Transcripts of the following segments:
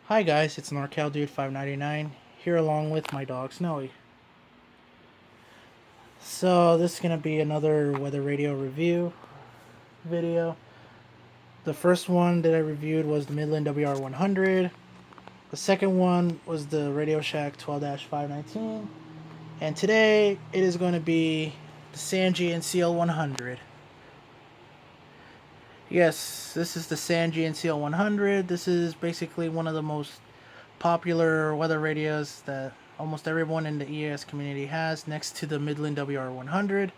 Hi guys, it's NorCalDude599 here along with my dog Snowy. So this is gonna be another weather radio review video. The first one that I reviewed was the Midland WR100. The second one was the Radio Shack 12-519. And today it is going to be the Sangean CL-100. Yes, this is the Sangean CL-100. This is basically one of the most popular weather radios that almost everyone in the EAS community has, next to the Midland WR100.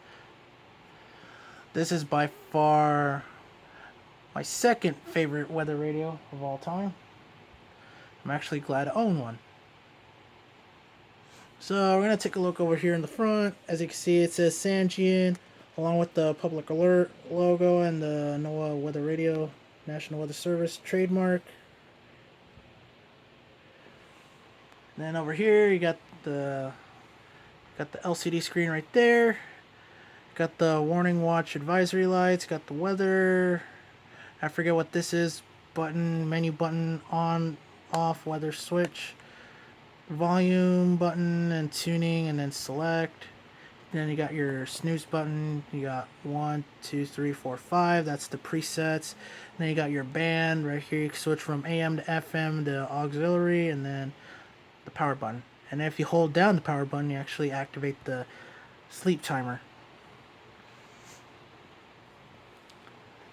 This is by far my second favorite weather radio of all time. I'm actually glad to own one. So we're going to take a look over here in the front. As you can see, it says Sangean along with the public alert logo and the NOAA Weather Radio National Weather Service trademark. Then over here you got the LCD screen right there. Got the warning watch advisory lights, got the weather. I forget what this is. Menu button, on, off, weather switch. Volume button and tuning, and then select. Then you got your snooze button. You got 1, 2, 3, 4, 5. That's the presets. And then you got your band right here. You can switch from AM to FM to auxiliary, and then the power button. And if you hold down the power button, you actually activate the sleep timer.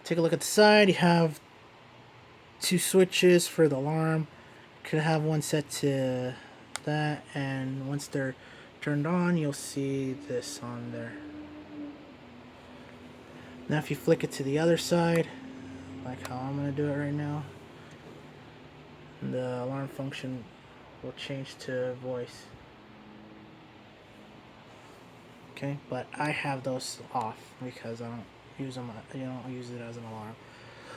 Take a look at the side. You have two switches for the alarm. You could have one set to that, and once they're turned on, you'll see this on there. Now if you flick it to the other side, like how I'm going to do it right now, the alarm function will change to voice. Okay, but I have those off because I don't use them. You don't use it as an alarm.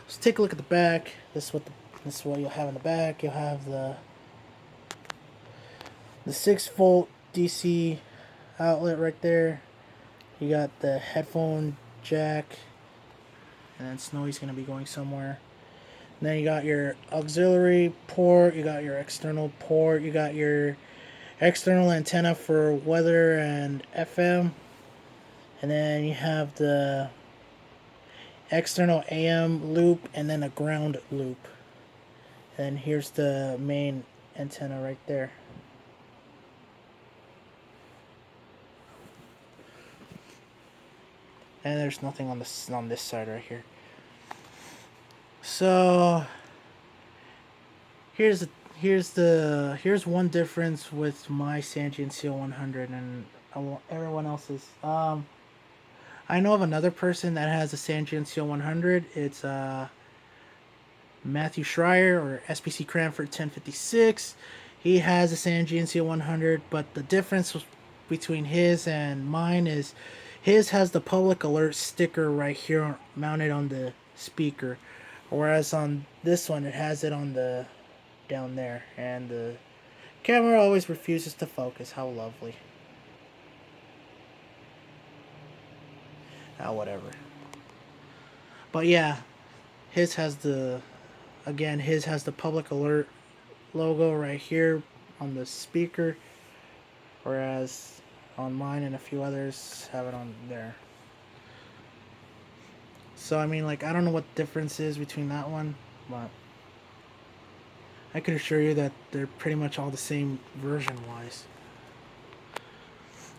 Let's take a look at the back. This is what you'll have in the back. You'll have the 6-volt DC outlet right there. You got the headphone jack, and then Snowy's gonna be going somewhere. And then you got your auxiliary port. You got your external port. You got your external antenna for weather and FM. And then you have the external AM loop and then a ground loop. And here's the main antenna right there. And there's nothing on this side right here. So here's one difference with my Sangean CL-100 and everyone else's. I know of another person that has a Sangean CL-100. It's Matthew Schreier, or SPC Cranford 1056. He has a Sangean CL-100, but the difference between his and mine is his has the public alert sticker right here mounted on the speaker, whereas on this one it has it on the down there, and the camera always refuses to focus. How lovely. Whatever. But yeah, his has the public alert logo right here on the speaker, whereas on mine and a few others have it on there. So I mean, like, I don't know what the difference is between that one, but I can assure you that they're pretty much all the same version wise.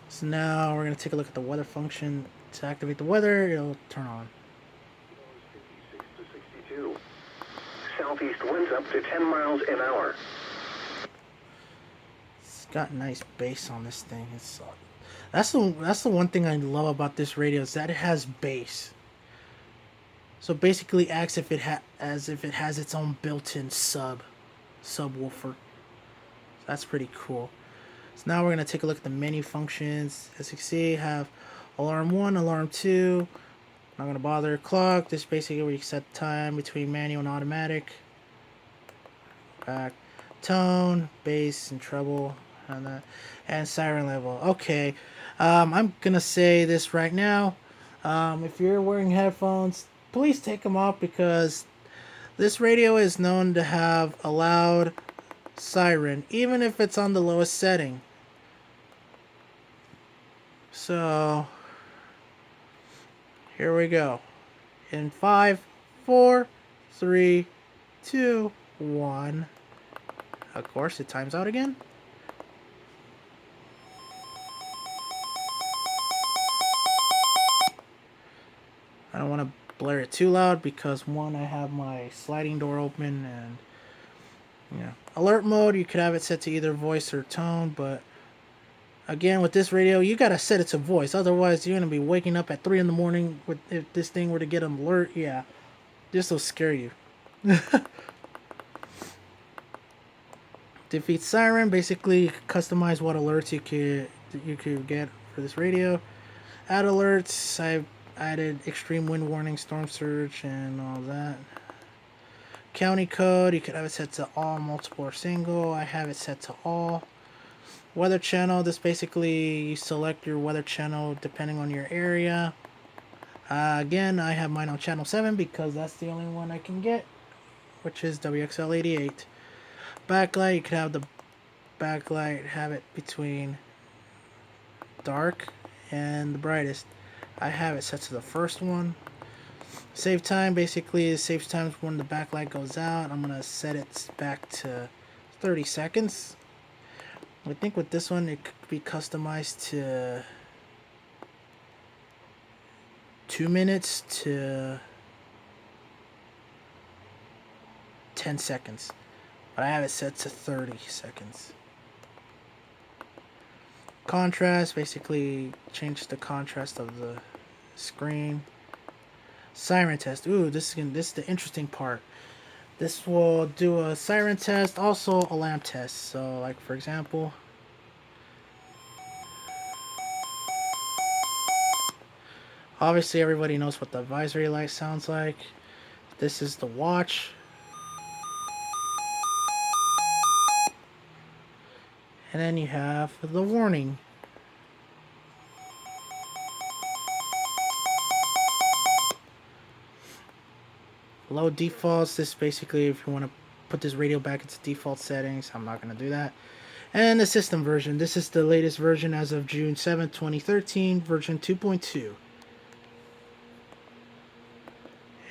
So now we're going to take a look at the weather function. To activate the weather, it'll turn on. 56 to 62. Southeast winds up to 10 miles an hour. It's got nice bass on this thing. That's the one thing I love about this radio, is that it has bass. So basically acts as if it has its own built-in subwoofer. That's pretty cool. So now we're going to take a look at the menu functions. As you can see, you have alarm 1, alarm 2. Not going to bother. Clock. This is basically where you set the time between manual and automatic. Back. Tone, bass, and treble. And siren level. Okay. I'm going to say this right now. If you're wearing headphones, please take them off, because this radio is known to have a loud siren, even if it's on the lowest setting. So here we go. In 5, 4, 3, 2, 1. Of course, it times out again. I don't want to blare it too loud because one, I have my sliding door open, and alert mode, you could have it set to either voice or tone, but again, with this radio, you gotta set it to voice. Otherwise, you're gonna be waking up at 3 in the morning if this thing were to get an alert. Yeah, this will scare you. Defeat siren. Basically, you customize what alerts you could get for this radio. Add alerts. I added extreme wind warning, storm surge, and all that. County code. You could have it set to all, multiple, or single. I have it set to all. Weather channel. This basically you select your weather channel depending on your area. Again, I have mine on channel 7 because that's the only one I can get, which is WXL88. Backlight, you could have the backlight, have it between dark and the brightest. I have it set to the first one. Save time, basically it saves times when the backlight goes out. I'm gonna set it back to 30 seconds. I think with this one it could be customized to 2 minutes to 10 seconds. But I have it set to 30 seconds. Contrast, basically change the contrast of the screen. Siren test. Ooh, this is the interesting part. This will do a siren test, also a lamp test. So, like for example, obviously everybody knows what the advisory light sounds like. This is the watch. And then you have the warning. Low defaults. This basically, if you want to put this radio back into default settings, I'm not going to do that. And the system version. This is the latest version as of June 7th, 2013, version 2.2.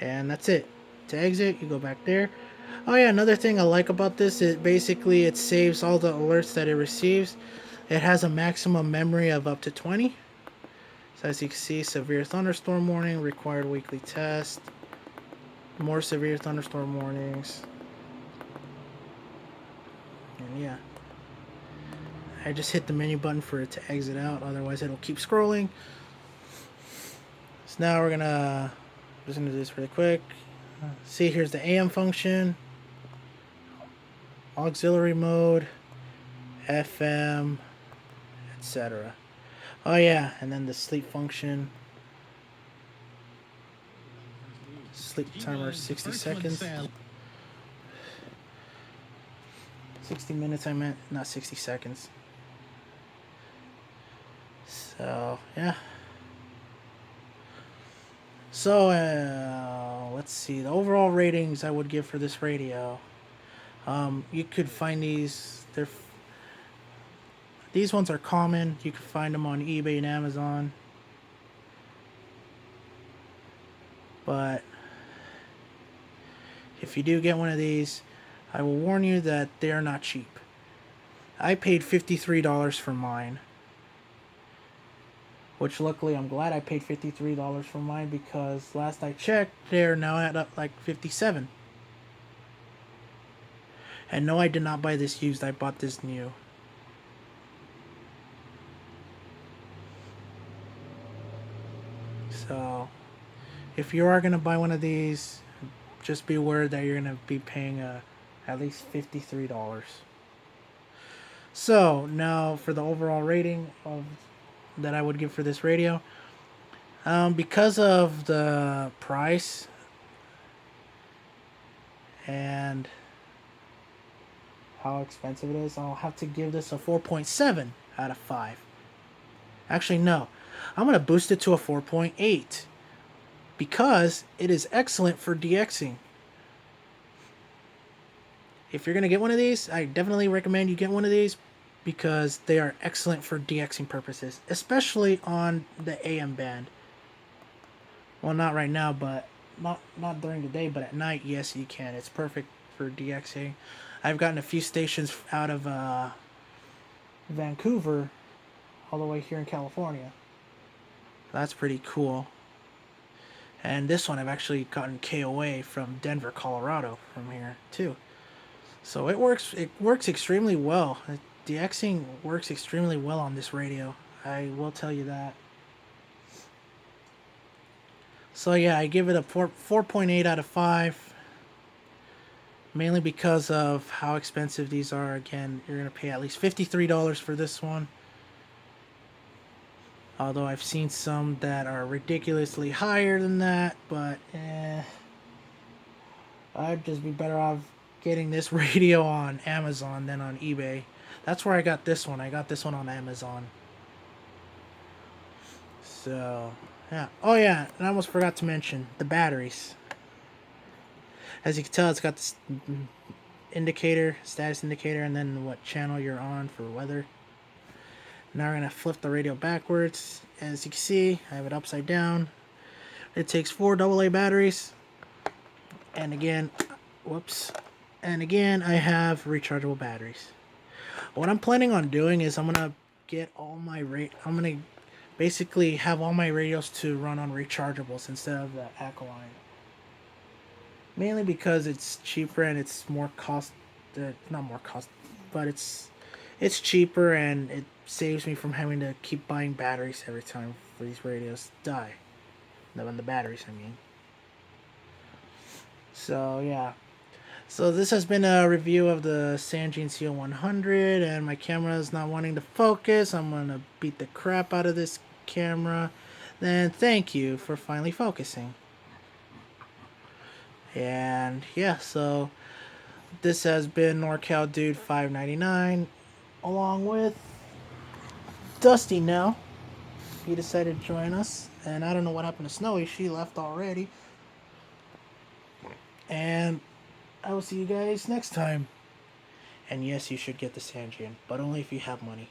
And that's it. To exit, you go back there. Oh yeah, another thing I like about this is basically it saves all the alerts that it receives. It has a maximum memory of up to 20. So as you can see, severe thunderstorm warning, required weekly test, more severe thunderstorm warnings. And yeah, I just hit the menu button for it to exit out, otherwise it'll keep scrolling. So now we're just gonna do this really quick. See, here's the AM function, auxiliary mode, FM, etc. Oh yeah, and then the sleep function. Sleep timer 60 seconds. 60 minutes I meant, not 60 seconds. So, yeah. So, let's see. The overall ratings I would give for this radio. You could find these. These ones are common. You can find them on eBay and Amazon. But if you do get one of these, I will warn you that they are not cheap. I paid $53 for mine. Which luckily I'm glad I paid $53 for mine because last I checked, they're now at up like $57. And no, I did not buy this used. I bought this new. So, if you are going to buy one of these, just be aware that you're going to be paying at least $53. So, now for the overall rating that I would give for this radio. Because of the price and how expensive it is, I'll have to give this a 4.7 out of 5. Actually, no. I'm going to boost it to a 4.8 because it is excellent for DXing. if you're gonna get one of these, I definitely recommend you get one of these because they are excellent for DXing purposes, especially on the AM band. Well, not right now, but not during the day, but at night, yes, you can. It's perfect for DXing. I've gotten a few stations out of Vancouver all the way here in California. That's pretty cool. And this one I've actually gotten KOA from Denver, Colorado, from here too. So it works. It works extremely well. DXing works extremely well on this radio. I will tell you that. So yeah, I give it a 4.8 out of 5. Mainly because of how expensive these are. Again, you're gonna pay at least $53 for this one. Although I've seen some that are ridiculously higher than that, but I'd just be better off getting this radio on Amazon than on eBay. That's where I got this one. I got this one on Amazon. So, yeah. Oh, yeah, and I almost forgot to mention the batteries. As you can tell, it's got this indicator, status indicator, and then what channel you're on for weather. Now we're going to flip the radio backwards. As you can see, I have it upside down. It takes 4 AA batteries. And again, whoops. And again, I have rechargeable batteries. What I'm planning on doing is I'm going to get all my I'm going to basically have all my radios to run on rechargeables instead of the alkaline. Mainly because it's cheaper and it's more cost, not more cost, but it's cheaper and it saves me from having to keep buying batteries every time for these radios die. When the batteries, I mean. So yeah. So this has been a review of the Sangean CL-100, and my camera is not wanting to focus. I'm gonna beat the crap out of this camera. Then thank you for finally focusing. And yeah, so this has been NorCal Dude 599, along with Dusty now. He decided to join us, and I don't know what happened to Snowy. She left already. And I will see you guys next time. And yes, you should get the Sangean, but only if you have money.